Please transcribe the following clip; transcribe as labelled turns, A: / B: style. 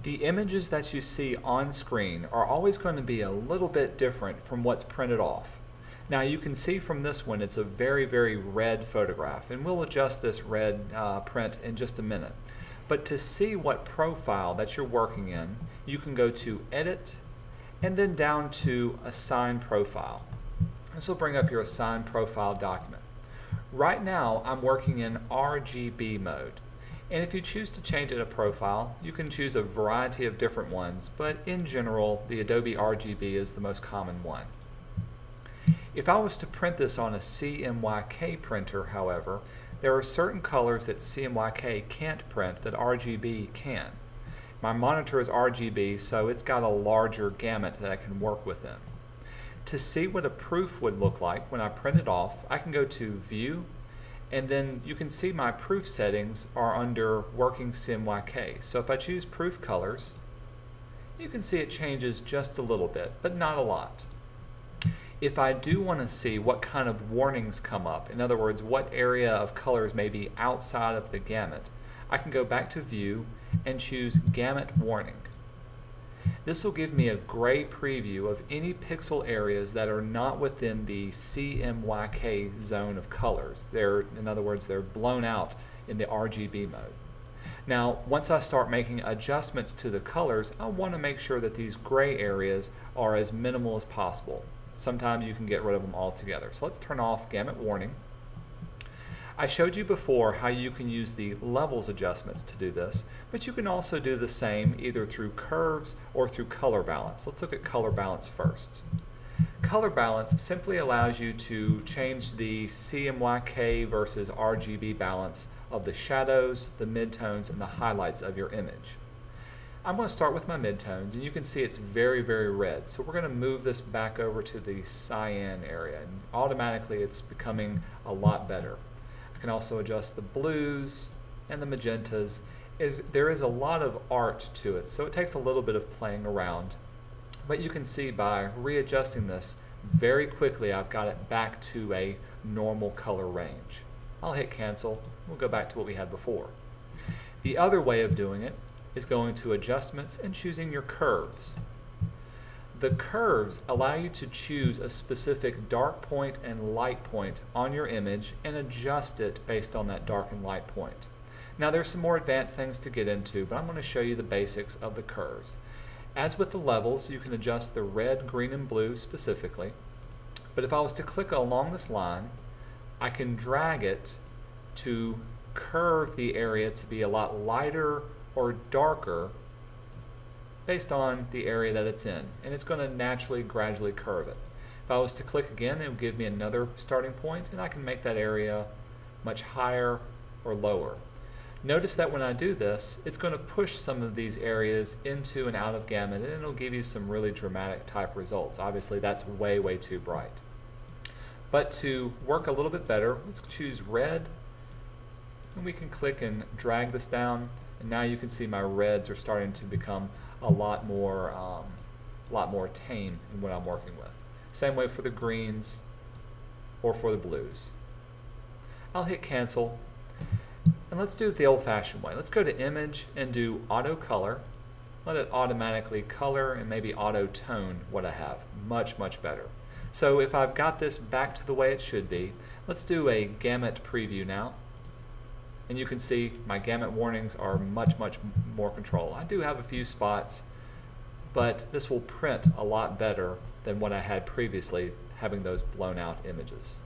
A: The images that you see on screen are always going to be a little bit different from what's printed off. Now you can see from this one it's a very, very red photograph, and we'll adjust this red print in just a minute. But to see what profile that you're working in, you can go to Edit and then down to Assign Profile. This will bring up your Assign Profile document. Right now I'm working in RGB mode. And if you choose to change it to profile, you can choose a variety of different ones, but in general, the Adobe RGB is the most common one. If I was to print this on a CMYK printer, however, there are certain colors that CMYK can't print that RGB can. My monitor is RGB, so it's got a larger gamut that I can work within. To see what a proof would look like when I print it off, I can go to View, and then you can see my proof settings are under Working CMYK. So if I choose Proof Colors, you can see it changes just a little bit, but not a lot. If I do want to see what kind of warnings come up, in other words, what area of colors may be outside of the gamut, I can go back to View and choose Gamut Warning. This will give me a gray preview of any pixel areas that are not within the CMYK zone of colors. In other words, they're blown out in the RGB mode. Now, once I start making adjustments to the colors, I want to make sure that these gray areas are as minimal as possible. Sometimes you can get rid of them altogether. So let's turn off Gamut Warning. I showed you before how you can use the levels adjustments to do this, but you can also do the same either through curves or through color balance. Let's look at color balance first. Color balance simply allows you to change the CMYK versus RGB balance of the shadows, the midtones, and the highlights of your image. I'm going to start with my midtones, and you can see it's very, very red. So we're going to move this back over to the cyan area, and automatically it's becoming a lot better. I can also adjust the blues and the magentas. There is a lot of art to it, so it takes a little bit of playing around. But you can see by readjusting this very quickly, I've got it back to a normal color range. I'll hit cancel. We'll go back to what we had before. The other way of doing it is going to Adjustments and choosing your curves. The curves allow you to choose a specific dark point and light point on your image and adjust it based on that dark and light point. Now there's some more advanced things to get into, but I'm going to show you the basics of the curves. As with the levels, you can adjust the red, green, and blue specifically, but if I was to click along this line, I can drag it to curve the area to be a lot lighter or darker based on the area that it's in, and it's going to naturally, gradually curve it. If I was to click again, it would give me another starting point, and I can make that area much higher or lower. Notice that when I do this, it's going to push some of these areas into and out of gamut, and it'll give you some really dramatic type results. Obviously, that's way, way too bright. But to work a little bit better, let's choose red, and we can click and drag this down, and now you can see my reds are starting to become a lot more tame in what I'm working with. Same way for the greens or for the blues. I'll hit cancel, and let's do it the old-fashioned way. Let's go to Image and do Auto Color. Let it automatically color and maybe auto tone what I have. Much, much better. So if I've got this back to the way it should be, let's do a gamut preview now. And you can see my gamut warnings are much, much more control. I do have a few spots, but this will print a lot better than what I had previously, having those blown out images.